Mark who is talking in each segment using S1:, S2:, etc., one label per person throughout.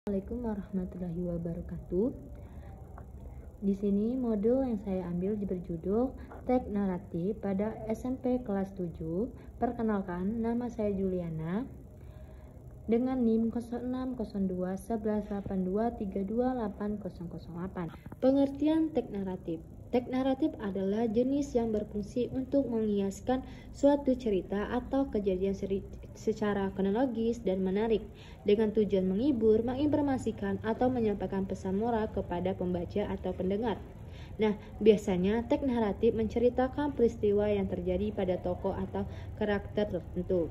S1: Assalamualaikum warahmatullahi wabarakatuh. Di sini modul yang saya ambil berjudul Teks Naratif pada SMP kelas 7. Perkenalkan, nama saya Juliana dengan NIM 06021182328008. Pengertian teks naratif. Teks naratif adalah jenis yang berfungsi untuk mengiaskan suatu cerita atau kejadian secara kronologis dan menarik dengan tujuan menghibur, menginformasikan, atau menyampaikan pesan moral kepada pembaca atau pendengar. Nah, biasanya teks naratif menceritakan peristiwa yang terjadi pada tokoh atau karakter tertentu.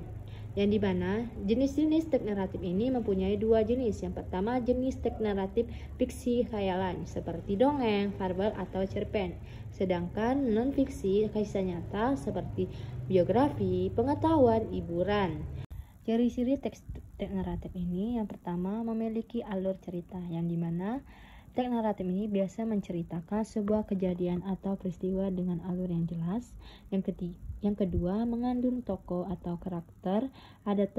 S1: Yang dimana jenis-jenis teks naratif ini mempunyai dua jenis. Yang pertama, jenis teks naratif fiksi khayalan seperti dongeng, fabel, atau cerpen. Sedangkan non-fiksi kisah nyata seperti biografi, pengetahuan, hiburan. Ciri-ciri teks naratif ini yang pertama memiliki alur cerita, yang dimana teks naratif ini biasa menceritakan sebuah kejadian atau peristiwa dengan alur yang jelas. Yang kedua, mengandung tokoh atau karakter. Ada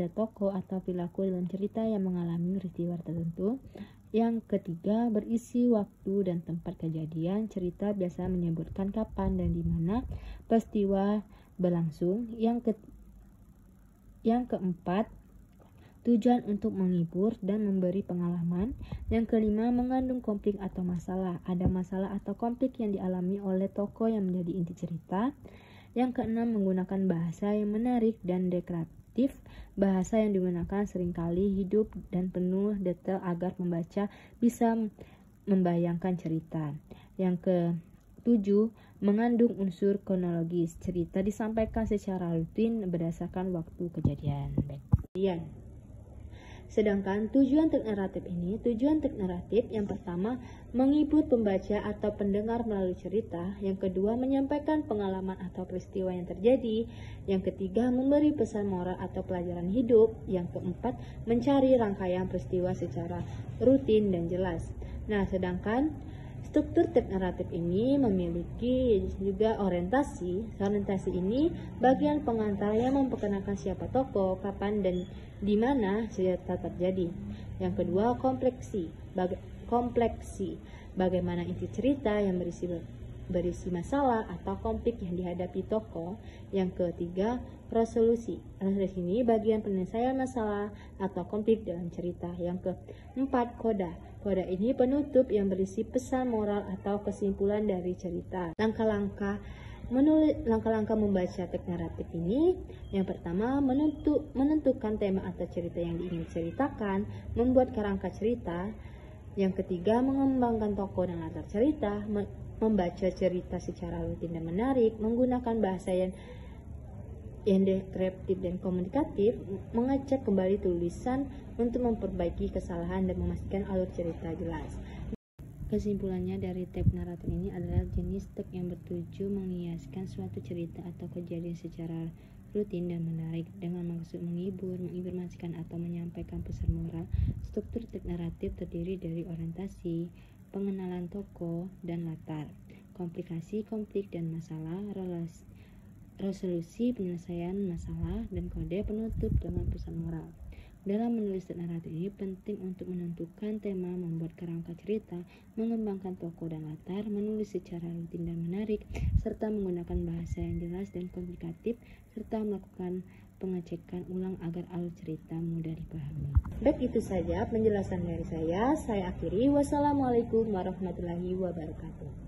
S1: tokoh atau perilaku dalam cerita yang mengalami peristiwa tertentu. Yang ketiga, berisi waktu dan tempat kejadian. Cerita biasa menyebutkan kapan dan di mana peristiwa berlangsung. Yang keempat, tujuan untuk menghibur dan memberi pengalaman. Yang kelima, mengandung konflik atau masalah. Ada masalah atau konflik yang dialami oleh tokoh yang menjadi inti cerita. Yang keenam, menggunakan bahasa yang menarik dan deklaratif. Bahasa yang digunakan seringkali hidup dan penuh detail agar pembaca bisa membayangkan cerita. Yang ketujuh, mengandung unsur kronologis. Cerita disampaikan secara rutin berdasarkan waktu kejadian. Sedangkan tujuan teks naratif yang pertama, menghibur pembaca atau pendengar melalui cerita. Yang kedua, menyampaikan pengalaman atau peristiwa yang terjadi. Yang ketiga, memberi pesan moral atau pelajaran hidup. Yang keempat, mencari rangkaian peristiwa secara rutin dan jelas. Nah, sedangkan struktur teks naratif ini memiliki juga orientasi. Orientasi ini bagian pengantar yang memperkenalkan siapa tokoh, kapan dan di mana cerita terjadi. Yang kedua, kompleksi. Bagaimana inti cerita yang berisi masalah atau konflik yang dihadapi tokoh. Yang ketiga, resolusi. Resolusi ini bagian penyelesaian masalah atau konflik dalam cerita. Yang keempat, koda. Koda ini penutup yang berisi pesan moral atau kesimpulan dari cerita. Langkah-langkah membaca teks naratif ini, yang pertama, menentukan tema atau cerita yang ingin diceritakan, membuat kerangka cerita. Yang ketiga, mengembangkan tokoh dan latar cerita, membaca cerita secara rutin dan menarik, menggunakan bahasa yang deklaratif dan komunikatif, mengecek kembali tulisan untuk memperbaiki kesalahan dan memastikan alur cerita jelas. Kesimpulannya dari teks naratif ini adalah jenis teks yang bertuju mengiaskan suatu cerita atau kejadian secara rutin dan menarik dengan maksud menghibur, menginformasikan, atau menyampaikan pesan moral. Struktur teks naratif terdiri dari orientasi, pengenalan tokoh dan latar, komplikasi, konflik dan masalah, resolusi, penyelesaian masalah, dan kode penutup dengan pesan moral. Dalam menulis teks naratif ini penting untuk menentukan tema, membuat kerangka cerita, mengembangkan tokoh dan latar, menulis secara rutin dan menarik, serta menggunakan bahasa yang jelas dan komunikatif, serta melakukan pengecekan ulang agar alur cerita mudah dipahami. Baik, itu saja penjelasan dari saya. Saya akhiri. Wassalamualaikum warahmatullahi wabarakatuh.